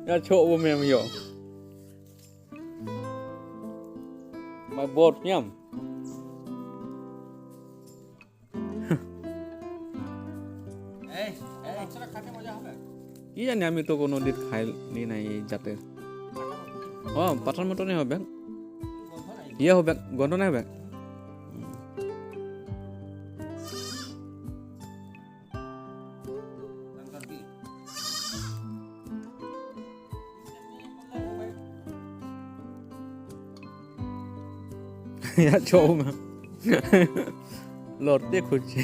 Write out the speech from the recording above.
Ya cok wo mem yo. My boat nhầm. কি জানি আমি তো কোনো দিন খাই নি নাই যাতে পাটার মটনে হবে ইয়ে হবে গন্ধ নাই হবে ya cowok mah lorte খুঁজছে